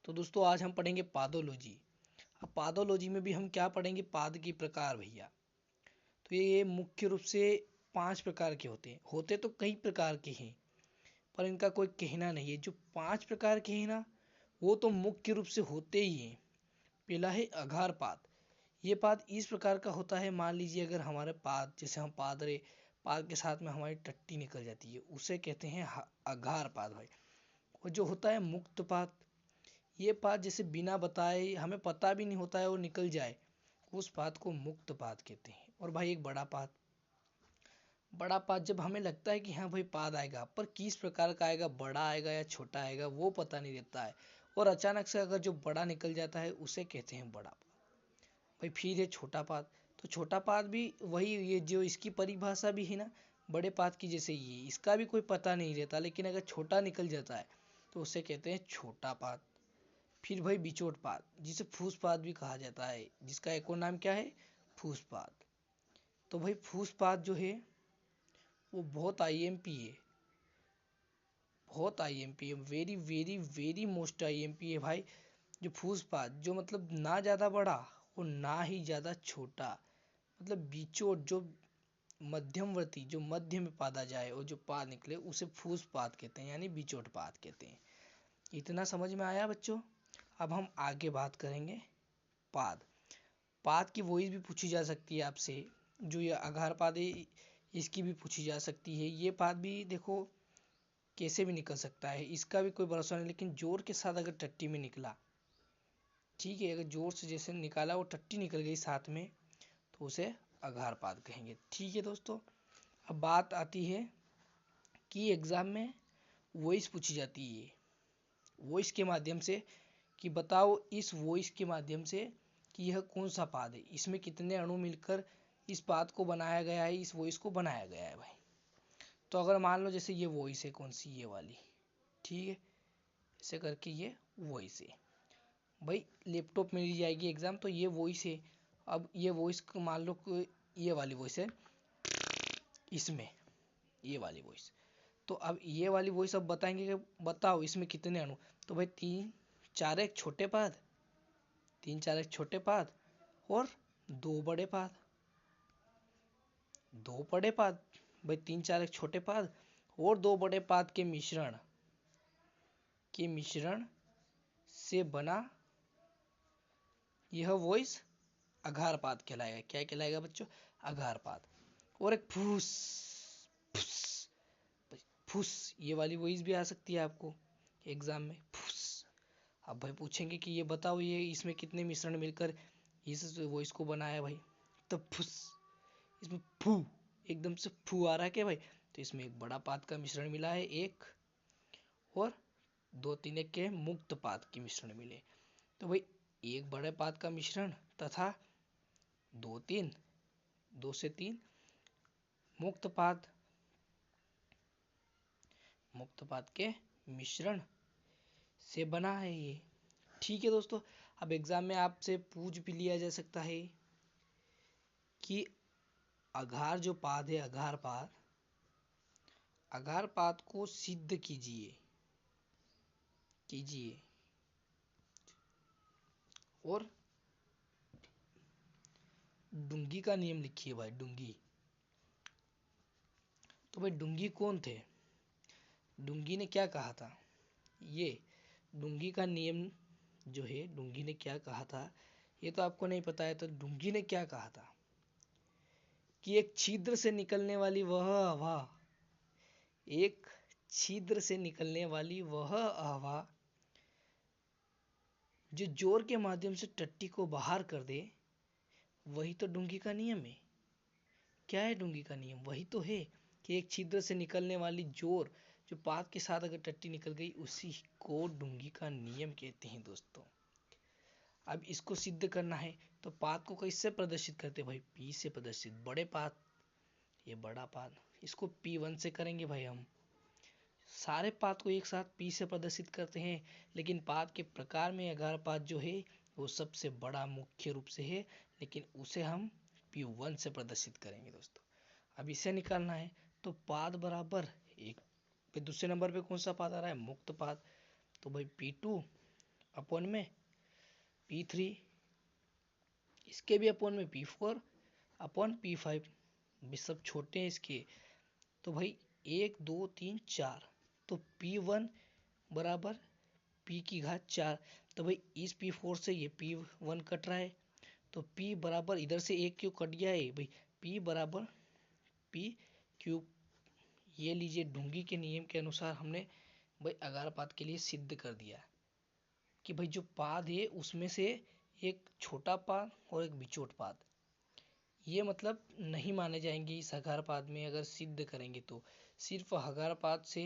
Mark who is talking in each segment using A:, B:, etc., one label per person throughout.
A: तो दोस्तों आज हम पढ़ेंगे पादोलॉजी। अब पादोलॉजी में भी हम क्या पढ़ेंगे, पाद के प्रकार भैया। तो ये मुख्य रूप से 5 प्रकार के होते तो कई प्रकार के हैं, पर इनका कोई कहना नहीं है। जो 5 प्रकार के हैं ना, वो तो मुख्य रूप से होते ही हैं। पहला है अघार पाद। ये पाद इस प्रकार का होता है, मान लीजिए अगर हमारे पाद, जैसे हम पाद रहे, पाद के साथ में हमारी टट्टी निकल जाती है, उसे कहते हैं अघार पाद भाई। और जो होता है मुक्त पाद, ये पाद जैसे बिना बताए हमें पता भी नहीं होता है और निकल जाए, उस पाद को मुक्त पाद कहते हैं। और भाई एक बड़ा पाद जब हमें लगता है कि हाँ भाई पाद आएगा, पर किस प्रकार का आएगा, बड़ा आएगा या छोटा आएगा वो पता नहीं रहता है, और अचानक से अगर जो बड़ा निकल जाता है उसे कहते हैं बड़ा पाद भाई। फिर है छोटा पाद। तो छोटा पाद भी वही, ये जो इसकी परिभाषा भी है ना बड़े पाद की जैसे, ये इसका भी कोई पता नहीं रहता, लेकिन अगर छोटा निकल जाता है तो उसे कहते हैं छोटा पाद। फिर भाई बिचौट पाद, जिसे फूस पाद भी कहा जाता है, जिसका एक और नाम क्या है, फूस पाद। तो भाई फूस पाद जो है वो बहुत आईएमपी है, very very very most IMP है भाई। जो फूस पाद, जो मतलब ना ज़्यादा बड़ा और ना ही ज़्यादा छोटा, मतलब बीचोट, जो मध्यमवर्ती, जो मध्य में पादा जाए और जो पाद निकले उसे फूस पाद कहते हैं, यानी बिचौट पाद कहते हैं। इतना समझ में आया बच्चों। अब हम आगे बात करेंगे पाद। पाद की वॉइस भी पूछी जा सकती है आपसे, जो ये आघार पाद है इसकी भी पूछी जा सकती है। ये पाद भी देखो कैसे भी निकल सकता है, इसका भी कोई भरोसा नहीं, लेकिन जोर के साथ अगर टट्टी में निकला, ठीक है, अगर जोर से जैसे निकाला और टट्टी निकल गई साथ में, तो उसे आघार पाद कहेंगे। ठीक है दोस्तों। अब बात आती है कि एग्जाम में वॉइस पूछी जाती है, वॉइस के माध्यम से कि बताओ इस वॉइस के माध्यम से कि यह कौन सा पाद है, इसमें कितने अणु मिलकर इस पाद को बनाया गया है, इस वॉइस को बनाया गया है भाई। तो अगर मान लो जैसे ये वॉइस है, कौन सी, ये वाली, ठीक है, ऐसे करके ये वॉइस है भाई, लैपटॉप में ली जाएगी एग्जाम, तो ये वॉइस है। अब ये वॉइस मान लो ये वाली वॉइस है, इसमें ये वाली वॉइस, तो अब ये वाली वॉइस अब बताएंगे कि बताओ इसमें कितने अणु। तो भाई 3 4 एक छोटे पाद, 3 4 एक छोटे पाद और 2 बड़े पाद, 2 बड़े पाद भाई, 3 4 एक छोटे पाद और 2 बड़े पाद के मिश्रण से बना यह वॉइस आघार पाद कहलाएगा। क्या कहलाएगा बच्चों, आघार पाद। और एक फूस, फूस, फूस, ये वाली वॉइस भी आ सकती है आपको एग्जाम में, फूस। अब भाई पूछेंगे कि ये बताओ ये इसमें कितने मिश्रण मिलकर इस वॉइस को बनाया भाई, तो फूस, इसमें फू, एकदम से फू आ रहा है क्या भाई, तो इसमें एक बड़ा पाद का मिश्रण मिला है एक, और 2 3 एक के मुक्त पाद के मिश्रण मिले। तो भाई एक बड़े पाद का मिश्रण तथा 2 से 3 मुक्त पाद के मिश्रण से बना है ये। ठीक है दोस्तों। अब एग्जाम में आपसे पूछ भी लिया जा सकता है कि आघार जो पाद है, आघार पाद को सिद्ध कीजिए और डुंगी का नियम लिखिए भाई, डुंगी। तो भाई डुंगी कौन थे, डुंगी ने क्या कहा था, ये डुंगी का नियम जो है, डुंगी ने क्या कहा था ये तो आपको नहीं पता है। तो डुंगी ने क्या कहा था कि एक छिद्र से निकलने वाली वह हवा, एक छिद्र से निकलने वाली वह हवा जो जोर के माध्यम से टट्टी को बाहर कर दे, वही तो डुंगी का नियम है। क्या है डुंगी का नियम, वही तो है कि एक छिद्र से निकलने वाली जोर, जो पाद के साथ अगर टट्टी निकल गई, उसी को डुंगी का नियम कहते हैं दोस्तों। अब इसको सिद्ध करना है तो पाद को कैसे प्रदर्शित करते भाई, पी से प्रदर्शित, बड़े पाद, ये बड़ा पाद, इसको P1 से करेंगे भाई। हम सारे पाद को एक साथ P से प्रदर्शित करते हैं, लेकिन पाद के प्रकार में आघार पाद जो है वो सबसे बड़ा मुख्य रूप से है, लेकिन उसे हम P1 से प्रदर्शित करेंगे दोस्तों। अब इसे निकालना है तो पाद बराबर एक, फिर दूसरे नंबर पे कौन सा पाद आ रहा है, मुक्त पाद, तो भाई P2 अपॉन में P3, इसके भी अपॉन में P4 अपॉन P5, भी सब छोटे हैं इसके। तो भाई 1 2 3 4, तो P1 बराबर P की घात 4। तो भाई इस P4 से ये P1 कट रहा है, तो P बराबर इधर से एक क्यों कट गया है भाई, P बराबर P क्यूब। ये लीजिए, ढूंगी के नियम के अनुसार हमने भाई अगारपात के लिए सिद्ध कर दिया कि भाई जो पाद है उसमें से एक छोटा पाद और एक बिचोट पाद, ये मतलब नहीं माने जाएंगे इस अगारपाद में। अगर सिद्ध करेंगे तो सिर्फ अगारपाद से,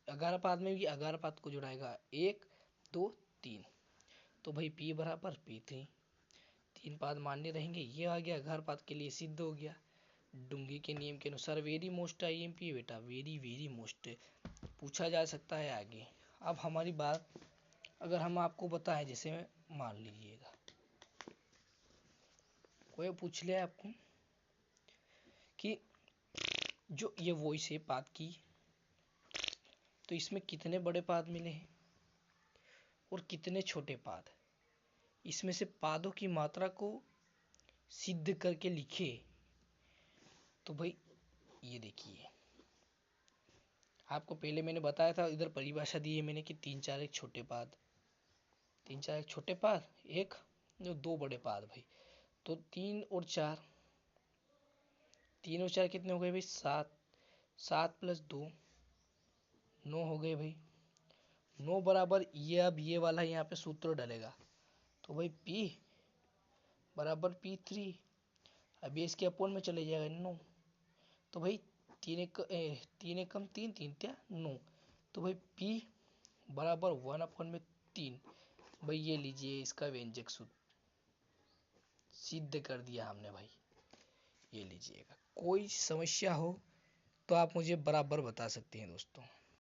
A: अगारपाद में भी अगारपाद को जुड़ाएगा 1 2 3। तो भाई P बराबर P3, 3 पाद मान्य रहेंगे। ये आ गया अगारपाद के लिए सिद्ध हो गया डुंगी के नियम के अनुसार। वेरी मोस्ट आईएमपी बेटा, वेरी वेरी मोस्ट पूछा जा सकता है आगे। अब हमारी बात अगर हम आपको बताएं, जैसे मान लीजिएगा कोई पूछ लिया आपको कि जो ये वॉइस है पाद की, तो इसमें कितने बड़े पाद मिले हैं और कितने छोटे पाद, इसमें से पादों की मात्रा को सिद्ध करके लिखे। तो भाई ये देखिए, आपको पहले मैंने बताया था, इधर परिभाषा दी है मैंने कि 3 4 एक छोटे पाद, 3 4 एक छोटे पाद, एक जो 2 बड़े पाद भाई। तो 3 और 4, 3 और 4 कितने हो गए भाई, 7, 7 प्लस 2 9 हो गए भाई। 9 बराबर ये, अब ये वाला यहाँ पे सूत्र डलेगा, तो भाई P बराबर P3, अब ये इसके अपोन में चले जाएगा 9। तो भाई 3 एकम 3, 3 त्या 9, तो भाई P बराबर 1/3। भाई ये लीजिए, इसका व्यंजक सूत्र सिद्ध कर दिया हमने भाई। ये लीजिएगा, कोई समस्या हो तो आप मुझे बराबर बता सकते हैं दोस्तों।